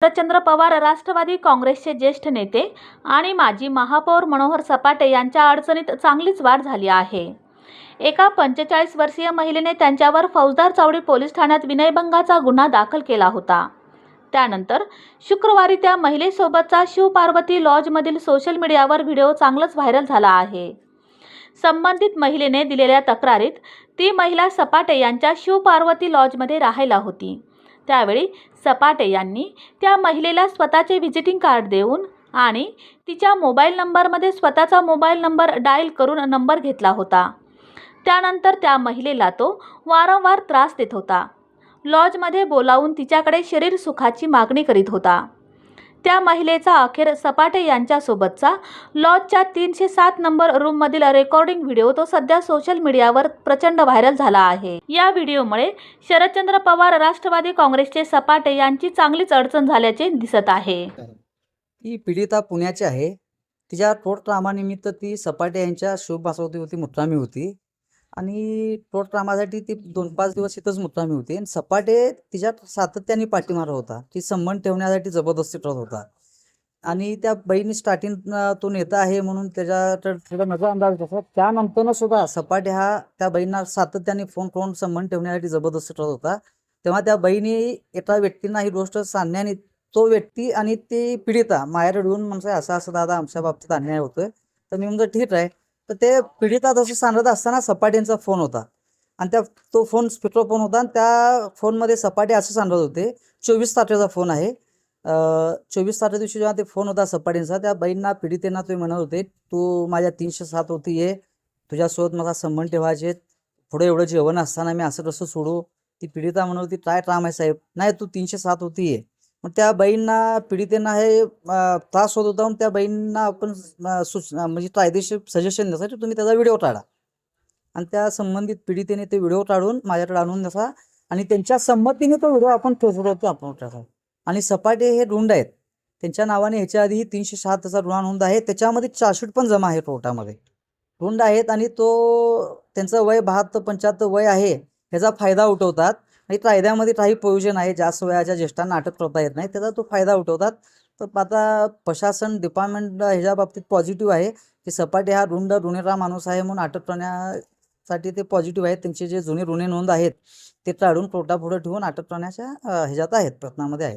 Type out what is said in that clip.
शरदचंद्र पवार राष्ट्रवादी काँग्रेसचे ज्येष्ठ नेते आणि माजी महापौर मनोहर सपाटे यांच्या अडचणीत चांगलीच वाढ झाली आहे। एका 45 वर्षीय महिलेने त्यांच्यावर फौजदार चावडी पोलीस ठाण्यात विनयभंगाचा गुन्हा दाखल केला होता। त्यानंतर शुक्रवारी त्या महिलेसोबतचा शिवपार्वती लॉजमधील सोशल मीडियावर व्हिडिओ चांगलाच व्हायरल झाला आहे। संबंधित महिलेने दिलेल्या तक्रारीत ती महिला सपाटे यांच्या शिवपार्वती लॉजमध्ये राहायला होती। त्यावेळी सपाटे यांनी त्या महिलेला स्वतःचे व्हिजिटिंग कार्ड देऊन आणि तिच्या मोबाईल नंबरमध्ये स्वतःचा मोबाईल नंबर डायल करून नंबर घेतला होता। त्यानंतर त्या महिलेला तो वारंवार त्रास देत होता। लॉजमध्ये बोलावून तिच्याकडे शरीर सुखाची मागणी करीत होता। त्या महिलेचा अखेर सपाटे यांच्यासोबतचा लॉजच्या 307 नंबर रूममधील रेकॉर्डिंग व्हिडिओ तो सध्या सोशल मीडियावर प्रचंड व्हायरल झाला आहे। या व्हिडिओमुळे शरदचंद्र पवार राष्ट्रवादी काँग्रेसचे सपाटे यांची चांगलीच अडचण झाल्याचे दिसत आहे। ही पीडिता पुण्याची आहे। तिच्या पोट ट्रामानिमित्त ती सपाटे यांच्या शिवपार्वती होती मुक्कामी होती आणि पोट ट्रामासाठी ती 2-5 दिवस इथंच मुक्कामी होती आणि सपाटे तिच्या सातत्याने पाठीमारत होता। ती संबंध ठेवण्यासाठी जबरदस्ती करत होता आणि त्या बहिणी स्टार्टिंग तो नेता आहे म्हणून त्याचा माझा अंदाज होता। त्यानंतर सुद्धा सपाटे हा त्या बहिणींना सातत्याने फोन करून संबंध ठेवण्यासाठी जबरदस्ती करत होता। तेव्हा त्या बहिणी एका व्यक्तींना ही गोष्ट सांगण्याने तो व्यक्ती आणि ती पीडिता माझ्याकडे येऊन म्हणजे असं दादा आमच्या बाबतीत अन्याय होतोय। तर मी म्हणजे ठीक आहे। तर ते पीडिता तसं सांगत असताना सपाटेंचा फोन होता आणि तो फोन स्पीकर फोन होता आणि त्या फोनमध्ये सपाटे असं सांगत होते। 24 तारखेचा फोन आहे। 24 तारखे दिवशी जेव्हा ते फोन होता सपाटेंचा, त्या बहिणींना पीडितेंना ते म्हणत होते, तू माझ्या 307 होती ये, तुझ्यासोबत मला संबंध ठेवायचे, पुढे एवढं जेवण असताना मी असं कसं सोडू। ती पीडिता म्हणत होती काय काम आहे साहेब, नाही तू 307 होती ये। मग त्या बहिणींना पीडितेंना हे त्रास होत होता। त्या बहिणींना आपण सूचना म्हणजे कायदेशीर सजेशन देण्यासाठी तुम्ही त्याचा व्हिडिओ काढा आणि त्या संबंधित पीडितेने ते व्हिडिओ काढून माझ्याकडे आणून द्या आणि त्यांच्या संमतीने तो व्हिडिओ आपण फेसबुकवरती अपलोड करायचा। आणि सपाटे हे रुंड आहेत, त्यांच्या नावाने ह्याच्या आधी 307चा गुन्हा नोंद आहे। त्याच्यामध्ये चार्जशीट पण जमा आहे कोर्टामध्ये। रुंड आहेत आणि त्यांचं वय 72-75 वय आहे, ह्याचा फायदा उठवतात आणि कायद्यामध्ये काही प्रोविजन आहे जास्त वयाच्या ज्येष्ठांना अटक करता येत नाही, त्याचा तो फायदा उठवतात। तर आता प्रशासन डिपार्टमेंट ह्याच्या बाबतीत पॉझिटिव्ह आहे की सपाटे हा रुंड गुन्हेगार माणूस आहे म्हणून अटक करण्यासाठी ते पॉझिटिव्ह आहेत। त्यांचे जे जुने गुन्हे नोंद आहेत ते काढून कोर्टापुढे ठेवून अटक करण्याच्या ह्याच्यात आहेत, प्रयत्नामध्ये आहेत।